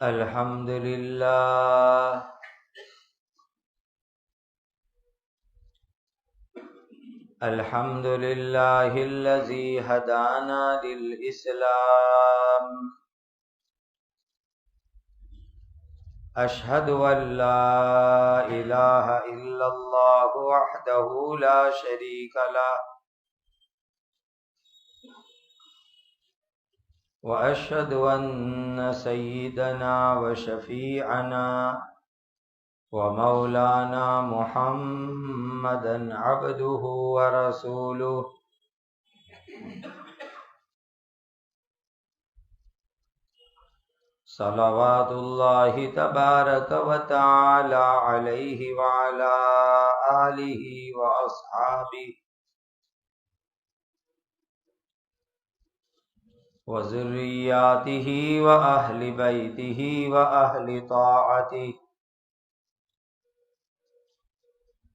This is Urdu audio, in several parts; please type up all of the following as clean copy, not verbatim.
الحمد لله الحمد لله الذي هدانا للإسلام أشهد أن لا إله إلا الله وحده لا شريك له وأشهد أن سيدنا وشفيعنا ومولانا محمدا عبده ورسوله صلوات الله تبارك وتعالى عليه وعلى آله وأصحابه وذرياته وأهل بيته وأهل طاعته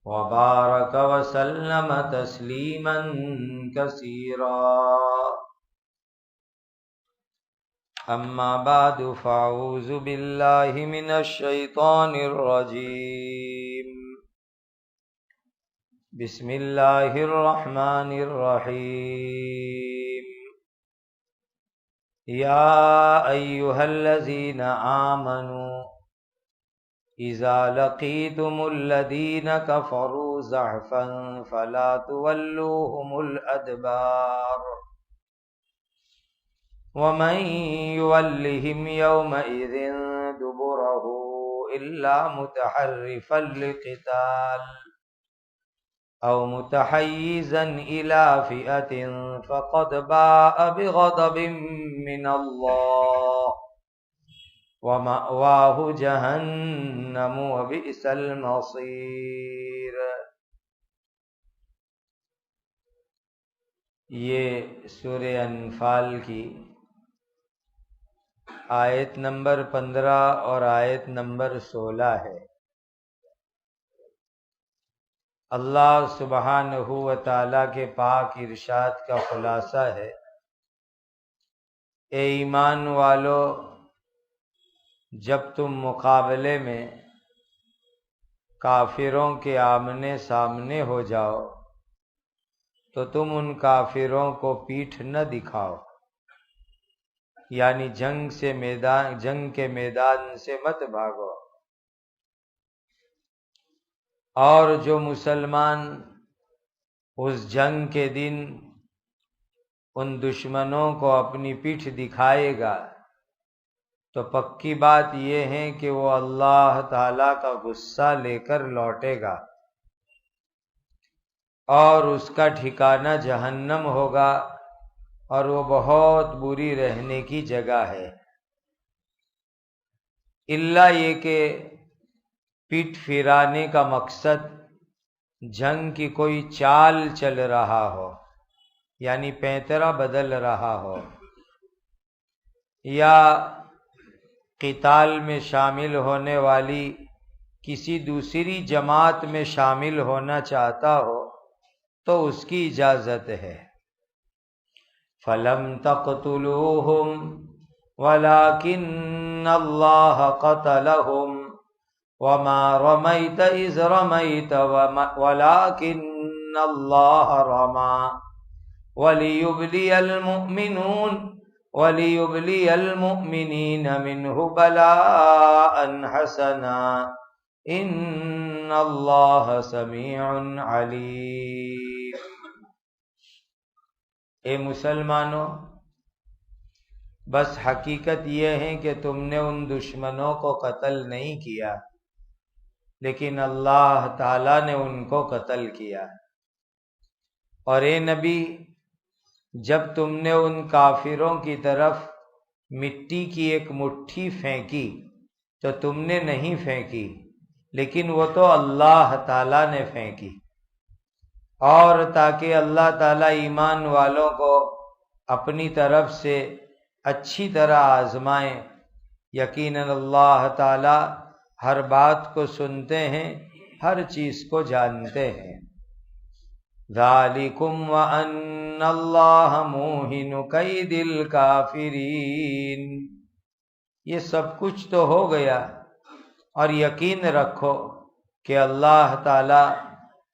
وبارك وسلم تسليما كثيرا أما بعد فأعوذ بالله من الشيطان الرجيم بسم الله الرحمن الرحيم يا أيها الذين آمنوا إذا لقيتم الذين كفروا زحفا فلا تولوهم الأدبار ومن يولهم يومئذ دبره إلا متحرفا لقتال أو متحيزا إلى فئة فقد باء بغضب من الله ومأواه جہنم وبئس المصیر۔ یہ سورہ انفال کی آیت نمبر 15 اور آیت نمبر 16 ہے۔ اللہ سبحانہ و تعالیٰ کے پاک ارشاد کا خلاصہ ہے، اے ایمان والو، جب تم مقابلے میں کافروں کے آمنے سامنے ہو جاؤ تو تم ان کافروں کو پیٹھ نہ دکھاؤ، یعنی جنگ کے میدان سے مت بھاگو، اور جو مسلمان اس جنگ کے دن ان دشمنوں کو اپنی پیٹھ دکھائے گا تو پکی بات یہ ہے کہ وہ اللہ تعالیٰ کا غصہ لے کر لوٹے گا اور اس کا ٹھکانہ جہنم ہوگا، اور وہ بہت بری رہنے کی جگہ ہے۔ الا یہ کہ پیٹھ پھرانے کا مقصد جنگ کی کوئی چال چل رہا ہو، یعنی پیترا بدل رہا ہو، یا قتال میں شامل ہونے والی کسی دوسری جماعت میں شامل ہونا چاہتا ہو تو اس کی اجازت ہے۔ فَلَمْ تَقْتُلُوهُمْ وَلَكِنَّ اللَّهَ قَتَلَهُمْ وَمَا رَمَيْتَ إِذْ رَمَيْتَ وَلَكِنَّ اللَّهَ رَمَى وَلِيُبْلِيَ الْمُؤْمِنِينَ مِنْهُ بَلَاءً حَسَنًا إِنَّ اللَّهَ سَمِيعٌ عَلِيمٌ۔ اے مسلمانوں، بس حقیقت یہ ہے کہ تم نے ان دشمنوں کو قتل نہیں کیا، لیکن اللہ تعالیٰ نے ان کو قتل کیا۔ اور اے نبی، جب تم نے ان کافروں کی طرف مٹی کی ایک مٹھی پھینکی تو تم نے نہیں پھینکی، لیکن وہ تو اللہ تعالیٰ نے پھینکی، اور تاکہ اللہ تعالیٰ ایمان والوں کو اپنی طرف سے اچھی طرح آزمائیں۔ یقیناً اللہ تعالیٰ ہر بات کو سنتے ہیں، ہر چیز کو جانتے ہیں۔ ذالکم وان اللہ موہن کید الکافرین، یہ سب کچھ تو ہو گیا، اور یقین رکھو کہ اللہ تعالی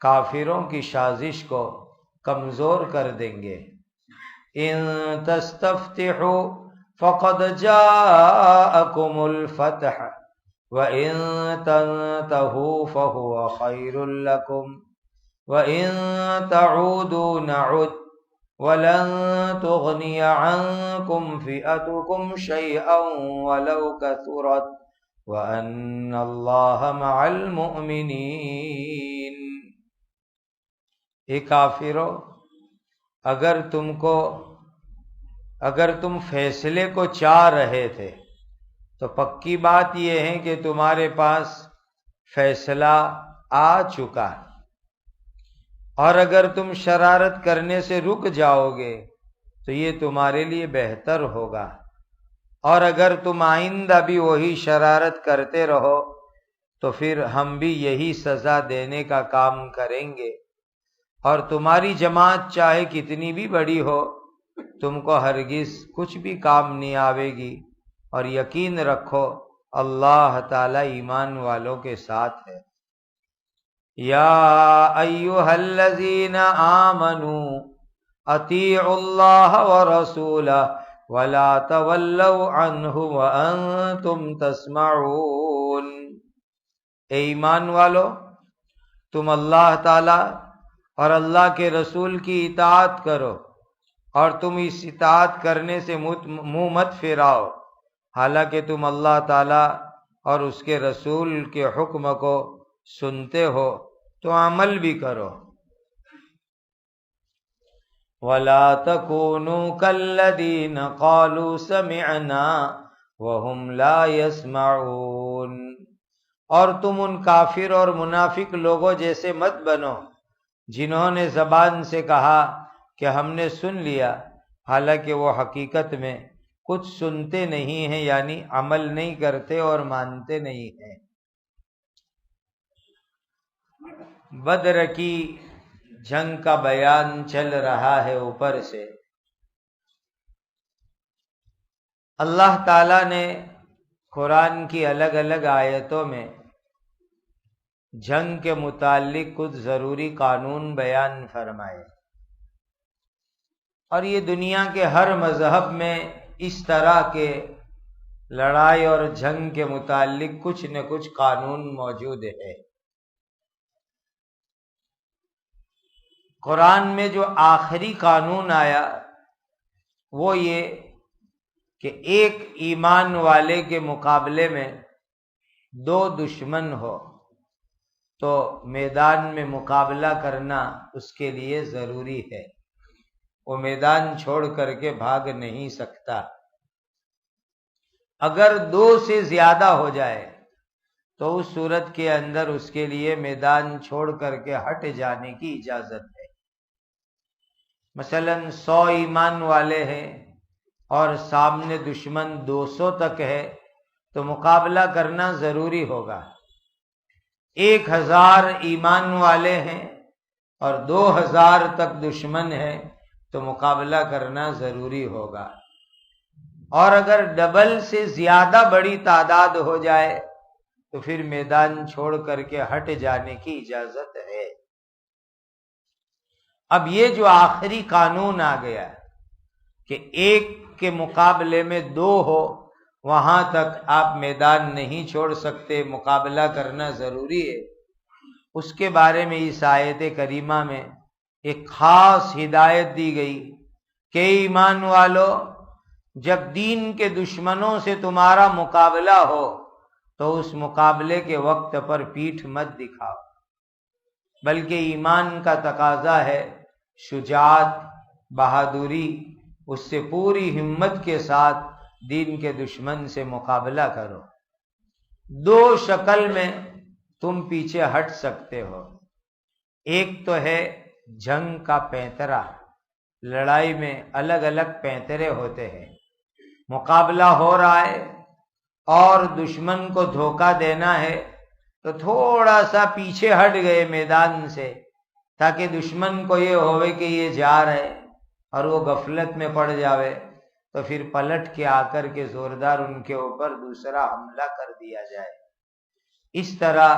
کافروں کی سازش کو کمزور کر دیں گے۔ ان تستفتحوا فقد جاءکم الفتح وَإِن تَنْتَهُوا فَهُوَ خَيْرٌ لَكُمْ وَإِن تَعُودُوا نَعُدْ وَلَن تُغْنِيَ عَنْكُمْ فِئَتُكُمْ شَيْئًا وَلَوْ كَثُرَتْ وَأَنَّ اللَّهَ مَعَ الْمُؤْمِنِينَ۔ اے کافرو، اگر تم فیصلے کو چاہ رہے تھے تو پکی بات یہ ہے کہ تمہارے پاس فیصلہ آ چکا، اور اگر تم شرارت کرنے سے رک جاؤ گے تو یہ تمہارے لیے بہتر ہوگا، اور اگر تم آئندہ بھی وہی شرارت کرتے رہو تو پھر ہم بھی یہی سزا دینے کا کام کریں گے، اور تمہاری جماعت چاہے کتنی بھی بڑی ہو تم کو ہرگز کچھ بھی کام نہیں آوے گی، اور یقین رکھو اللہ تعالی ایمان والوں کے ساتھ ہے۔ یا ایھا الذین آمنوا اطیعوا اللہ ورسولہ ولا تولوا عنہ وانتم تسمعون۔ اے ایمان والو، تم اللہ تعالی اور اللہ کے رسول کی اطاعت کرو، اور تم اس اطاعت کرنے سے منہ مت پھیراؤ، حالانکہ تم اللہ تعالی اور اس کے رسول کے حکم کو سنتے ہو تو عمل بھی کرو۔ وَلَا تَكُونُوا كَالَّذِينَ قَالُوا سَمِعْنَا وَهُمْ لَا يَسْمَعُونَ۔ اور تم ان کافر اور منافق لوگوں جیسے مت بنو جنہوں نے زبان سے کہا کہ ہم نے سن لیا، حالانکہ وہ حقیقت میں کچھ سنتے نہیں ہیں، یعنی عمل نہیں کرتے اور مانتے نہیں ہیں۔ بدر کی جنگ کا بیان چل رہا ہے اوپر سے۔ اللہ تعالیٰ نے قرآن کی الگ الگ آیتوں میں جنگ کے متعلق کچھ ضروری قانون بیان فرمائے، اور یہ دنیا کے ہر مذہب میں اس طرح کے لڑائی اور جنگ کے متعلق کچھ نہ کچھ قانون موجود ہے۔ قرآن میں جو آخری قانون آیا وہ یہ کہ ایک ایمان والے کے مقابلے میں دو دشمن ہو تو میدان میں مقابلہ کرنا اس کے لیے ضروری ہے، وہ میدان چھوڑ کر کے بھاگ نہیں سکتا۔ اگر دو سے زیادہ ہو جائے تو اس صورت کے اندر اس کے لیے میدان چھوڑ کر کے ہٹ جانے کی اجازت ہے۔ مثلا 100 ایمان والے ہیں اور سامنے دشمن 200 تک ہے تو مقابلہ کرنا ضروری ہوگا۔ 1000 ایمان والے ہیں اور 2000 تک دشمن ہے تو مقابلہ کرنا ضروری ہوگا، اور اگر ڈبل سے زیادہ بڑی تعداد ہو جائے تو پھر میدان چھوڑ کر کے ہٹ جانے کی اجازت ہے۔ اب یہ جو آخری قانون آ گیا کہ ایک کے مقابلے میں 2 ہو، وہاں تک آپ میدان نہیں چھوڑ سکتے، مقابلہ کرنا ضروری ہے، اس کے بارے میں اس آیت کریمہ میں ایک خاص ہدایت دی گئی کہ ایمان والو، جب دین کے دشمنوں سے تمہارا مقابلہ ہو تو اس مقابلے کے وقت پر پیٹھ مت دکھاؤ، بلکہ ایمان کا تقاضا ہے شجاعت، بہادری، اس سے پوری ہمت کے ساتھ دین کے دشمن سے مقابلہ کرو۔ 2 شکل میں تم پیچھے ہٹ سکتے ہو۔ ایک تو ہے جنگ کا پینترا، لڑائی میں الگ الگ پینترے ہوتے ہیں، مقابلہ ہو رہا ہے اور دشمن کو دھوکہ دینا ہے تو تھوڑا سا پیچھے ہٹ گئے میدان سے تاکہ دشمن کو یہ ہوئے کہ یہ جا رہے اور وہ غفلت میں پڑ جاوے، تو پھر پلٹ کے آ کر کے زوردار ان کے اوپر دوسرا حملہ کر دیا جائے۔ اس طرح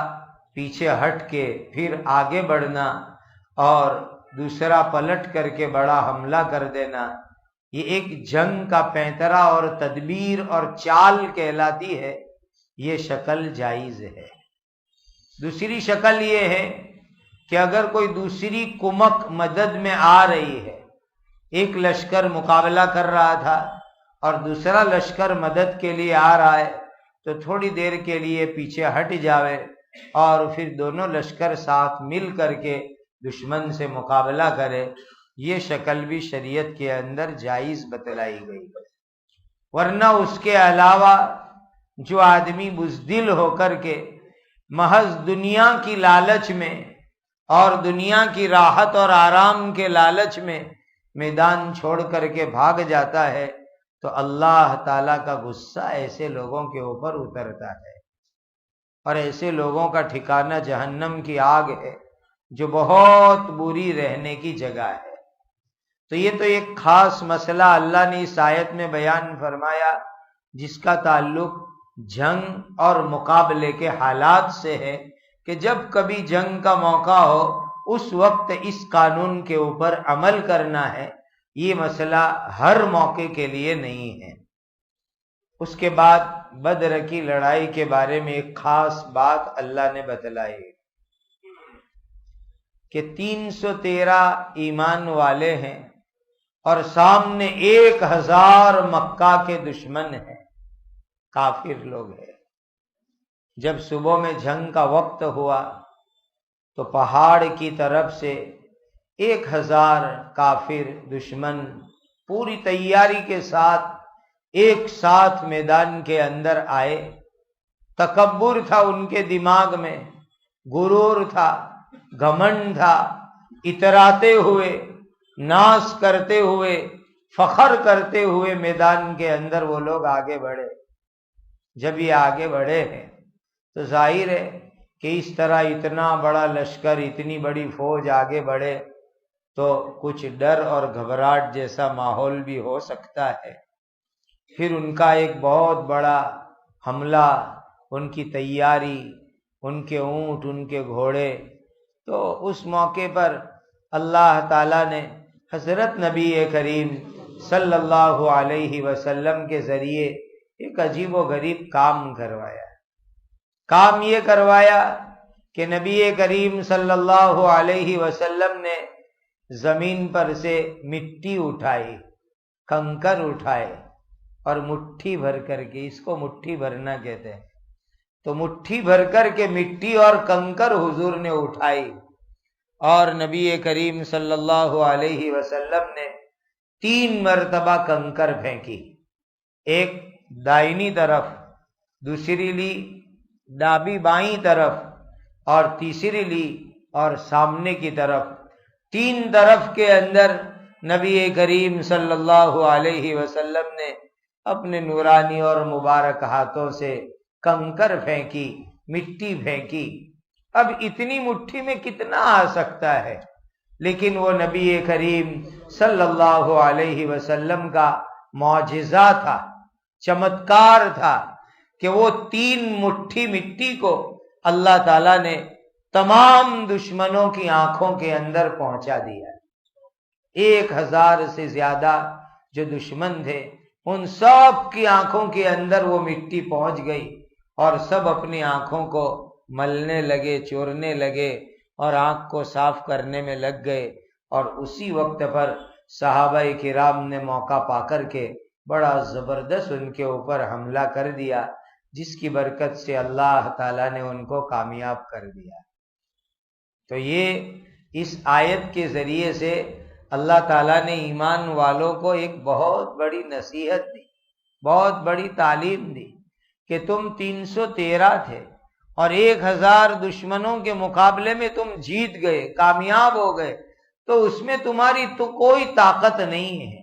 پیچھے ہٹ کے پھر آگے بڑھنا اور دوسرا پلٹ کر کے بڑا حملہ کر دینا، یہ ایک جنگ کا پینترا اور تدبیر اور چال کہلاتی ہے۔ یہ شکل جائز ہے۔ دوسری شکل یہ ہے کہ اگر کوئی دوسری کمک مدد میں آ رہی ہے، ایک لشکر مقابلہ کر رہا تھا اور دوسرا لشکر مدد کے لیے آ رہا ہے، تو تھوڑی دیر کے لیے پیچھے ہٹ جاوے اور پھر دونوں لشکر ساتھ مل کر کے دشمن سے مقابلہ کرے، یہ شکل بھی شریعت کے اندر جائز بتلائی گئی۔ ورنہ اس کے علاوہ جو آدمی بزدل ہو کر کے محض دنیا کی لالچ میں اور دنیا کی راحت اور آرام کے لالچ میں میدان چھوڑ کر کے بھاگ جاتا ہے، تو اللہ تعالیٰ کا غصہ ایسے لوگوں کے اوپر اترتا ہے، اور ایسے لوگوں کا ٹھکانہ جہنم کی آگ ہے، جو بہت بری رہنے کی جگہ ہے۔ تو یہ تو ایک خاص مسئلہ اللہ نے اس آیت میں بیان فرمایا، جس کا تعلق جنگ اور مقابلے کے حالات سے ہے، کہ جب کبھی جنگ کا موقع ہو اس وقت اس قانون کے اوپر عمل کرنا ہے۔ یہ مسئلہ ہر موقع کے لیے نہیں ہے۔ اس کے بعد بدر کی لڑائی کے بارے میں ایک خاص بات اللہ نے بتلائی کہ 313 ایمان والے ہیں اور سامنے 1000 مکہ کے دشمن ہیں، کافر لوگ ہیں۔ جب صبح میں جنگ کا وقت ہوا تو پہاڑ کی طرف سے 1000 کافر دشمن پوری تیاری کے ساتھ ایک ساتھ میدان کے اندر آئے۔ تکبر تھا ان کے دماغ میں، غرور تھا، گھمنڈ تھا، اتراتے ہوئے، ناز کرتے ہوئے، فخر کرتے ہوئے میدان کے اندر وہ لوگ آگے بڑھے۔ جب یہ آگے بڑھے ہیں تو ظاہر ہے کہ اس طرح اتنا بڑا لشکر، اتنی بڑی فوج آگے بڑھے تو کچھ ڈر اور گھبراہٹ جیسا ماحول بھی ہو سکتا ہے۔ پھر ان کا ایک بہت بڑا حملہ، ان کی تیاری، ان کے اونٹ، ان کے گھوڑے، تو اس موقع پر اللہ تعالیٰ نے حضرت نبی کریم صلی اللہ علیہ وسلم کے ذریعے ایک عجیب و غریب کام کروایا۔ کام یہ کروایا کہ نبی کریم صلی اللہ علیہ وسلم نے زمین پر سے مٹی اٹھائی، کنکر اٹھائے اور مٹھی بھر کر کے، اس کو مٹھی بھرنا کہتے ہیں، تو مٹھی بھر کر کے مٹی اور کنکر حضور نے اٹھائی، اور نبی کریم صلی اللہ علیہ وسلم نے 3 مرتبہ کنکر پھینکی، ایک دائنی طرف، دوسری لی ڈابی بائیں طرف، اور تیسری لی اور سامنے کی طرف۔ 3 طرف کے اندر نبی کریم صلی اللہ علیہ وسلم نے اپنے نورانی اور مبارک ہاتھوں سے کنکر پھینکی، مٹی پھینکی۔ اب اتنی مٹھی میں کتنا آ سکتا ہے، لیکن وہ نبی کریم صلی اللہ علیہ وسلم کا معجزہ تھا، چمتکار تھا کہ وہ 3 مٹھی مٹی کو اللہ تعالیٰ نے تمام دشمنوں کی آنکھوں کے اندر پہنچا دیا۔ 1000 سے زیادہ جو دشمن تھے ان سب کی آنکھوں کے اندر وہ مٹی پہنچ گئی، اور سب اپنی آنکھوں کو ملنے لگے، چورنے لگے، اور آنکھ کو صاف کرنے میں لگ گئے۔ اور اسی وقت پر صحابہ کرام نے موقع پا کر کے بڑا زبردست ان کے اوپر حملہ کر دیا، جس کی برکت سے اللہ تعالیٰ نے ان کو کامیاب کر دیا۔ تو یہ اس آیت کے ذریعے سے اللہ تعالیٰ نے ایمان والوں کو ایک بہت بڑی نصیحت دی، بہت بڑی تعلیم دی کہ تم 313 تھے اور 1000 دشمنوں کے مقابلے میں تم جیت گئے، کامیاب ہو گئے، تو اس میں تمہاری تو کوئی طاقت نہیں ہے،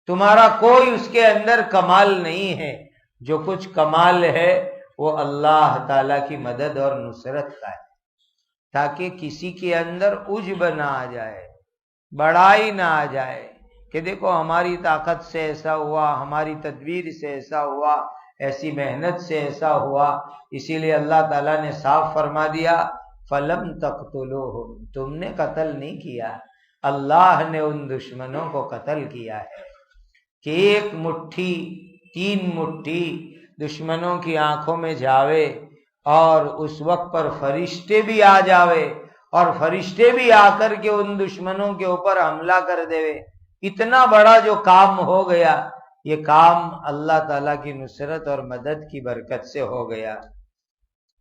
تمہارا کوئی اس کے اندر کمال نہیں ہے۔ جو کچھ کمال ہے وہ اللہ تعالیٰ کی مدد اور نصرت کا ہے، تاکہ کسی کے اندر عجب نہ آ جائے، بڑائی نہ آ جائے، کہ کہ دیکھو ہماری طاقت سے ایسا ہوا، ہماری تدبیر سے ایسا ہوا، ایسی محنت سے ایسا ہوا، اسی لیے اللہ تعالیٰ نے صاف فرما دیا فَلَمْ تَقْتُلُوهُمْ، تم نے قتل نہیں کیا، اللہ نے ان دشمنوں کو قتل کیا ہے۔ کہ ایک مٹھی 3 مٹھی دشمنوں کی آنکھوں میں جاوے اور اس وقت پر فرشتے بھی آ جاوے اور فرشتے بھی آ کر کے ان دشمنوں کے اوپر حملہ کر دے، اتنا بڑا جو کام ہو گیا، یہ کام اللہ تعالیٰ کی نصرت اور مدد کی برکت سے ہو گیا۔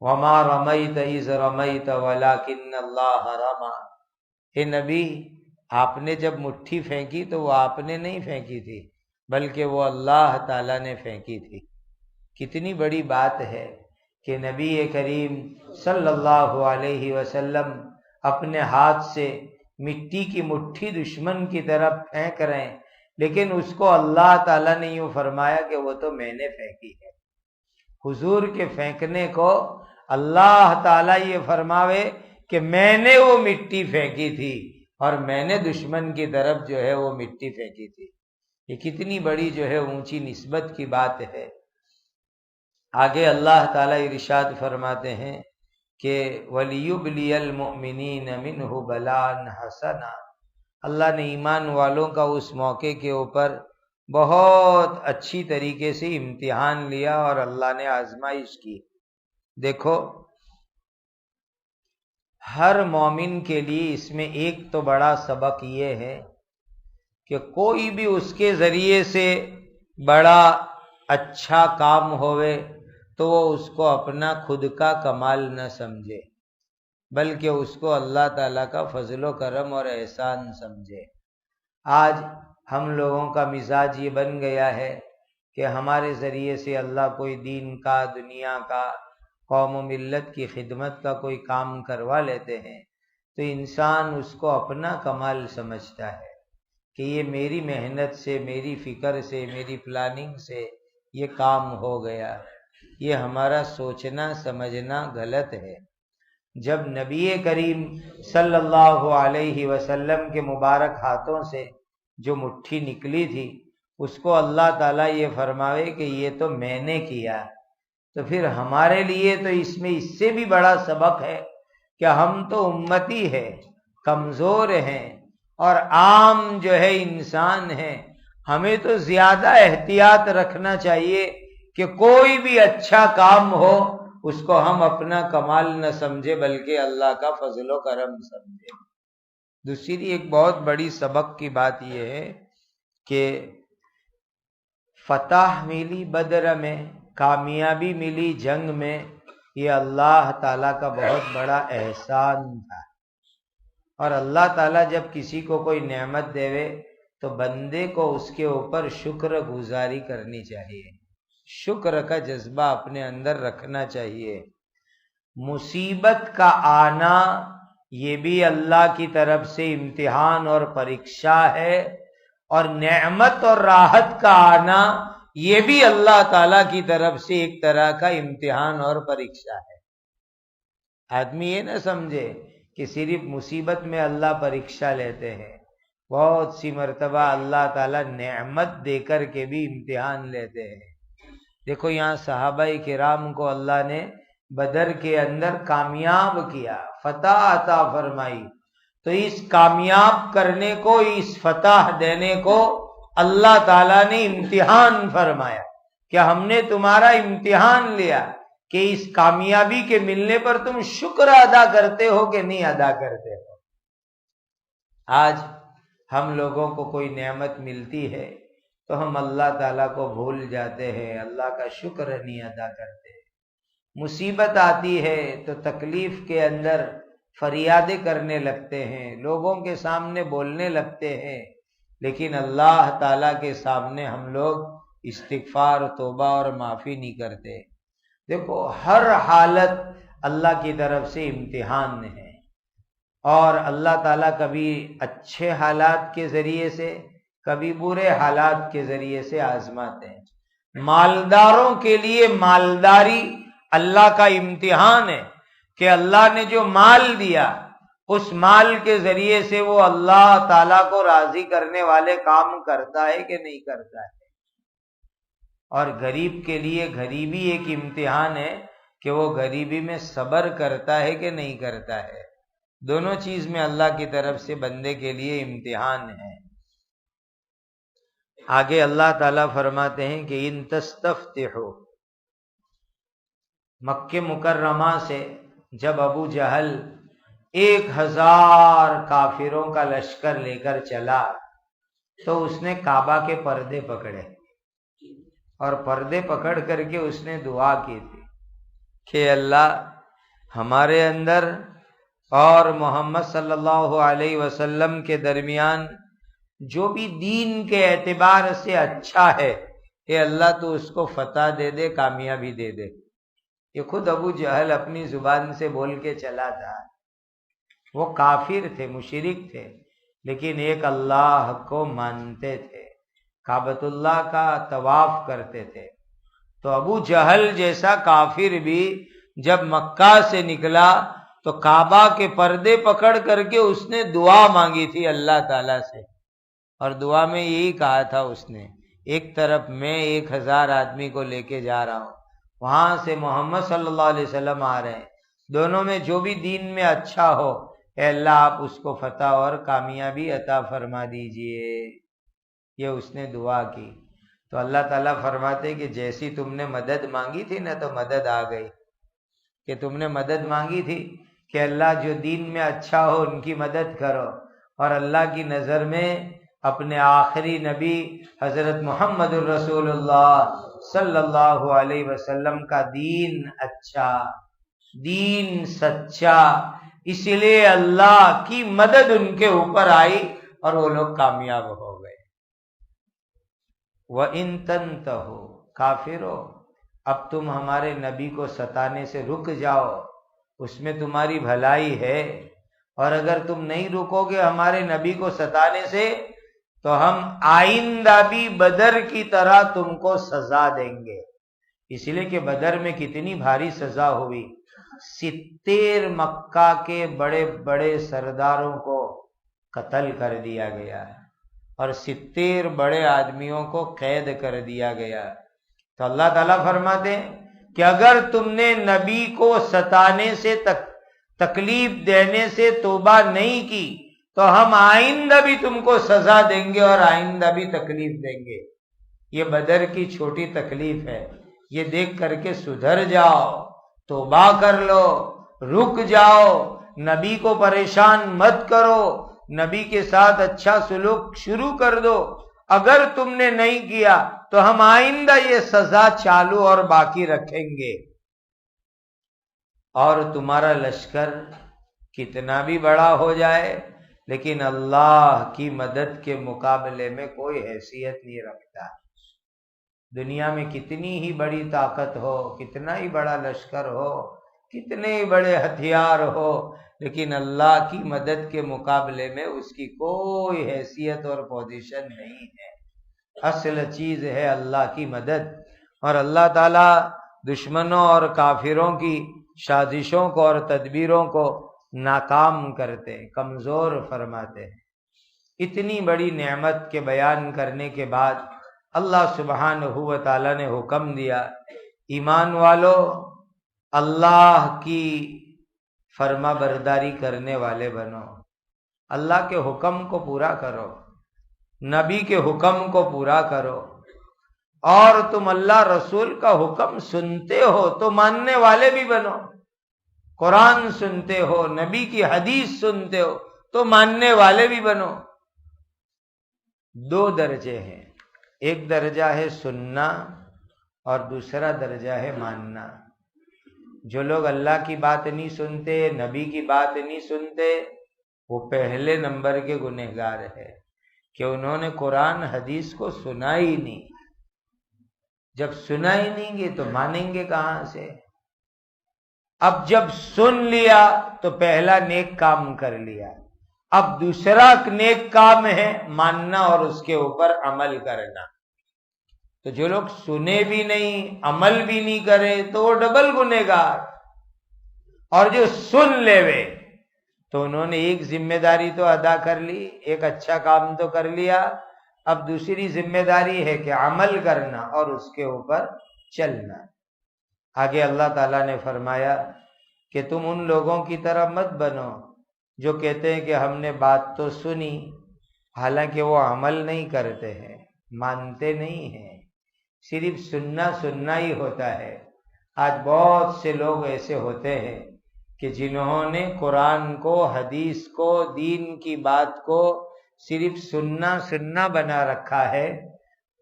وَمَا رَمَيْتَ إِذْ رَمَيْتَ وَلَكِنَّ اللَّهَ رَمَى، اے نبی آپ نے جب مٹھی پھینکی تو وہ آپ نے نہیں پھینکی تھی بلکہ وہ اللہ تعالیٰ نے پھینکی تھی۔ کتنی بڑی بات ہے کہ نبی کریم صلی اللہ علیہ وسلم اپنے ہاتھ سے مٹی کی مٹھی دشمن کی طرف پھینک رہے ہیں، لیکن اس کو اللہ تعالیٰ نے یوں فرمایا کہ وہ تو میں نے پھینکی ہے۔ حضور کے پھینکنے کو اللہ تعالیٰ یہ فرماوے کہ میں نے وہ مٹی پھینکی تھی اور میں نے دشمن کی طرف جو ہے وہ مٹی پھینکی تھی، یہ کتنی بڑی جو ہے اونچی نسبت کی بات ہے۔ آگے اللہ تعالیٰ ارشاد فرماتے ہیں کہ وَلِيُبْلِيَ الْمُؤْمِنِينَ مِنْهُ بَلَاءً حَسَنًا، اللہ نے ایمان والوں کا اس موقع کے اوپر بہت اچھی طریقے سے امتحان لیا اور اللہ نے آزمائش کی۔ دیکھو ہر مومن کے لیے اس میں ایک تو بڑا سبق یہ ہے کہ کوئی بھی اس کے ذریعے سے بڑا اچھا کام ہوئے تو وہ اس کو اپنا خود کا کمال نہ سمجھے بلکہ اس کو اللہ تعالیٰ کا فضل و کرم اور احسان سمجھے۔ آج ہم لوگوں کا مزاج یہ بن گیا ہے کہ ہمارے ذریعے سے اللہ کوئی دین کا، دنیا کا، قوم و ملت کی خدمت کا کوئی کام کروا لیتے ہیں تو انسان اس کو اپنا کمال سمجھتا ہے کہ یہ میری محنت سے، میری فکر سے، میری پلاننگ سے یہ کام ہو گیا۔ یہ ہمارا سوچنا سمجھنا غلط ہے۔ جب نبی کریم صلی اللہ علیہ وسلم کے مبارک ہاتھوں سے جو مٹھی نکلی تھی اس کو اللہ تعالیٰ یہ فرماوے کہ یہ تو میں نے کیا، تو پھر ہمارے لیے تو اس میں اس سے بھی بڑا سبق ہے کہ ہم تو امتی ہے، کمزور ہیں اور عام جو ہے انسان ہیں، ہمیں تو زیادہ احتیاط رکھنا چاہیے کہ کوئی بھی اچھا کام ہو اس کو ہم اپنا کمال نہ سمجھے بلکہ اللہ کا فضل و کرم سمجھے۔ دوسری ایک بہت بڑی سبق کی بات یہ ہے کہ فتح ملی بدر میں، کامیابی ملی جنگ میں، یہ اللہ تعالیٰ کا بہت بڑا احسان تھا۔ اور اللہ تعالیٰ جب کسی کو کوئی نعمت دے تو بندے کو اس کے اوپر شکر گزاری کرنی چاہیے، شکر کا جذبہ اپنے اندر رکھنا چاہیے۔ مصیبت کا آنا یہ بھی اللہ کی طرف سے امتحان اور پریکشا ہے، اور نعمت اور راحت کا آنا یہ بھی اللہ تعالیٰ کی طرف سے ایک طرح کا امتحان اور پریکشا ہے۔ آدمی یہ نہ سمجھے کہ صرف مصیبت میں اللہ پریکشا لیتے ہیں، بہت سی مرتبہ اللہ تعالیٰ نعمت دے کر کے بھی امتحان لیتے ہیں۔ دیکھو یہاں صحابہ کرام کو اللہ نے بدر کے اندر کامیاب کیا، فتح عطا فرمائی، تو اس کامیاب کرنے کو، اس فتح دینے کو اللہ تعالیٰ نے امتحان فرمایا کہ ہم نے تمہارا امتحان لیا کہ اس کامیابی کے ملنے پر تم شکر ادا کرتے ہو کہ نہیں ادا کرتے ہو۔ آج ہم لوگوں کو کوئی نعمت ملتی ہے تو ہم اللہ تعالیٰ کو بھول جاتے ہیں، اللہ کا شکر نہیں ادا کرتے۔ مصیبت آتی ہے تو تکلیف کے اندر فریادیں کرنے لگتے ہیں، لوگوں کے سامنے بولنے لگتے ہیں، لیکن اللہ تعالیٰ کے سامنے ہم لوگ استغفار، توبہ اور معافی نہیں کرتے۔ دیکھو ہر حالت اللہ کی طرف سے امتحان ہے، اور اللہ تعالیٰ کبھی اچھے حالات کے ذریعے سے، کبھی برے حالات کے ذریعے سے آزماتے ہیں۔ مالداروں کے لیے مالداری اللہ کا امتحان ہے کہ اللہ نے جو مال دیا اس مال کے ذریعے سے وہ اللہ تعالیٰ کو راضی کرنے والے کام کرتا ہے کہ نہیں کرتا ہے. اور غریب کے لیے غریبی ایک امتحان ہے کہ وہ غریبی میں صبر کرتا ہے کہ نہیں کرتا ہے. دونوں چیز میں اللہ کی طرف سے بندے کے لیے امتحان ہے. آگے اللہ تعالیٰ فرماتے ہیں کہ ان تستفتحوا، مکہ مکرمہ سے جب ابو جہل 1000 کافروں کا لشکر لے کر چلا تو اس نے کعبہ کے پردے پکڑے، اور پردے پکڑ کر کے اس نے دعا کی تھی کہ اللہ ہمارے اندر اور محمد صلی اللہ علیہ وسلم کے درمیان جو بھی دین کے اعتبار سے اچھا ہے، اے اللہ تو اس کو فتح دے دے، کامیابی دے دے. یہ خود ابو جہل اپنی زبان سے بول کے چلا تھا. وہ کافر تھے، مشرک تھے، لیکن ایک اللہ کو مانتے تھے، کعبۃ اللہ کا طواف کرتے تھے. تو ابو جہل جیسا کافر بھی جب مکہ سے نکلا تو کعبہ کے پردے پکڑ کر کے اس نے دعا مانگی تھی اللہ تعالیٰ سے. اور دعا میں یہی کہا تھا اس نے، ایک طرف میں 1000 آدمی کو لے کے جا رہا ہوں، وہاں سے محمد صلی اللہ علیہ وسلم آ رہے ہیں، دونوں میں جو بھی دین میں اچھا ہو، اے اللہ آپ اس کو فتح اور کامیابی عطا فرما دیجئے. یہ اس نے دعا کی. تو اللہ تعالیٰ فرماتے کہ جیسی تم نے مدد مانگی تھی نا تو مدد آ گئی. کہ تم نے مدد مانگی تھی کہ اللہ جو دین میں اچھا ہو ان کی مدد کرو، اور اللہ کی نظر میں اپنے آخری نبی حضرت محمد الرسول اللہ صلی اللہ علیہ وسلم کا دین اچھا، دین سچا، اس لیے اللہ کی مدد ان کے اوپر آئی اور وہ لوگ کامیاب ہو گئے. وَإِن تَنْتَهُوا، کافرو اب تم ہمارے نبی کو ستانے سے رک جاؤ، اس میں تمہاری بھلائی ہے. اور اگر تم نہیں رکو گے ہمارے نبی کو ستانے سے تو ہم آئندہ بھی بدر کی طرح تم کو سزا دیں گے. اس لیے کہ بدر میں کتنی بھاری سزا ہوئی. 70 مکہ کے بڑے بڑے سرداروں کو قتل کر دیا گیا اور 70 بڑے آدمیوں کو قید کر دیا گیا. تو اللہ تعالیٰ فرماتے ہیں کہ اگر تم نے نبی کو ستانے سے تکلیف دینے سے توبہ نہیں کی تو ہم آئندہ بھی تم کو سزا دیں گے اور آئندہ بھی تکلیف دیں گے. یہ بدر کی چھوٹی تکلیف ہے، یہ دیکھ کر کے سدھر جاؤ، توبہ کر لو، رک جاؤ، نبی کو پریشان مت کرو، نبی کے ساتھ اچھا سلوک شروع کر دو. اگر تم نے نہیں کیا تو ہم آئندہ یہ سزا چالو اور باقی رکھیں گے. اور تمہارا لشکر کتنا بھی بڑا ہو جائے لیکن اللہ کی مدد کے مقابلے میں کوئی حیثیت نہیں رکھتا. دنیا میں کتنی ہی بڑی طاقت ہو، کتنا ہی بڑا لشکر ہو، کتنے ہی بڑے ہتھیار ہو، لیکن اللہ کی مدد کے مقابلے میں اس کی کوئی حیثیت اور پوزیشن نہیں ہے. اصل چیز ہے اللہ کی مدد. اور اللہ تعالیٰ دشمنوں اور کافروں کی سازشوں کو اور تدبیروں کو ناکام کرتے، کمزور فرماتے ہیں. اتنی بڑی نعمت کے بیان کرنے کے بعد اللہ سبحانہ و تعالیٰ نے حکم دیا، ایمان والو اللہ کی فرما برداری کرنے والے بنو، اللہ کے حکم کو پورا کرو، نبی کے حکم کو پورا کرو. اور تم اللہ رسول کا حکم سنتے ہو تو ماننے والے بھی بنو. قرآن سنتے ہو، نبی کی حدیث سنتے ہو تو ماننے والے بھی بنو. 2 درجے ہیں، ایک درجہ ہے سننا اور دوسرا درجہ ہے ماننا. جو لوگ اللہ کی بات نہیں سنتے، نبی کی بات نہیں سنتے، وہ پہلے نمبر کے گنہگار ہے کہ انہوں نے قرآن حدیث کو سنا ہی نہیں. جب سنا ہی نہیں گے تو مانیں گے کہاں سے؟ اب جب سن لیا تو پہلا نیک کام کر لیا، اب دوسرا نیک کام ہے ماننا اور اس کے اوپر عمل کرنا. تو جو لوگ سنے بھی نہیں، عمل بھی نہیں کرے تو وہ ڈبل گنہگار. اور جو سن لے وے تو انہوں نے ایک ذمہ داری تو ادا کر لی، ایک اچھا کام تو کر لیا، اب دوسری ذمہ داری ہے کہ عمل کرنا اور اس کے اوپر چلنا۔ آگے اللہ تعالیٰ نے فرمایا کہ تم ان لوگوں کی طرح مت بنو جو کہتے ہیں کہ ہم نے بات تو سنی، حالانکہ وہ عمل نہیں کرتے ہیں، مانتے نہیں ہیں، صرف سننا سننا ہی ہوتا ہے۔ آج بہت سے لوگ ایسے ہوتے ہیں کہ جنہوں نے قرآن کو، حدیث کو، دین کی بات کو صرف سننا سننا بنا رکھا ہے،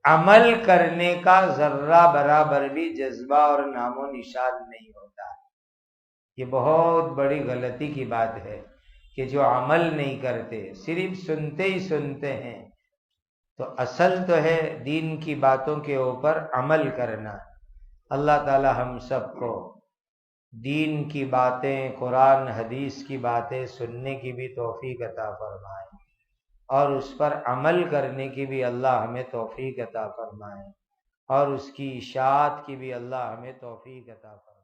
عمل کرنے کا ذرہ برابر بھی جذبہ اور نام و نشان نہیں ہوتا۔ یہ بہت بڑی غلطی کی بات ہے کہ جو عمل نہیں کرتے، صرف سنتے ہی سنتے ہیں۔ تو اصل تو ہے دین کی باتوں کے اوپر عمل کرنا۔ اللہ تعالی ہم سب کو دین کی باتیں، قرآن حدیث کی باتیں سننے کی بھی توفیق عطا فرمائے، اور اس پر عمل کرنے کی بھی اللہ ہمیں توفیق عطا فرمائے، اور اس کی اشاعت کی بھی اللہ ہمیں توفیق عطا فرمائے۔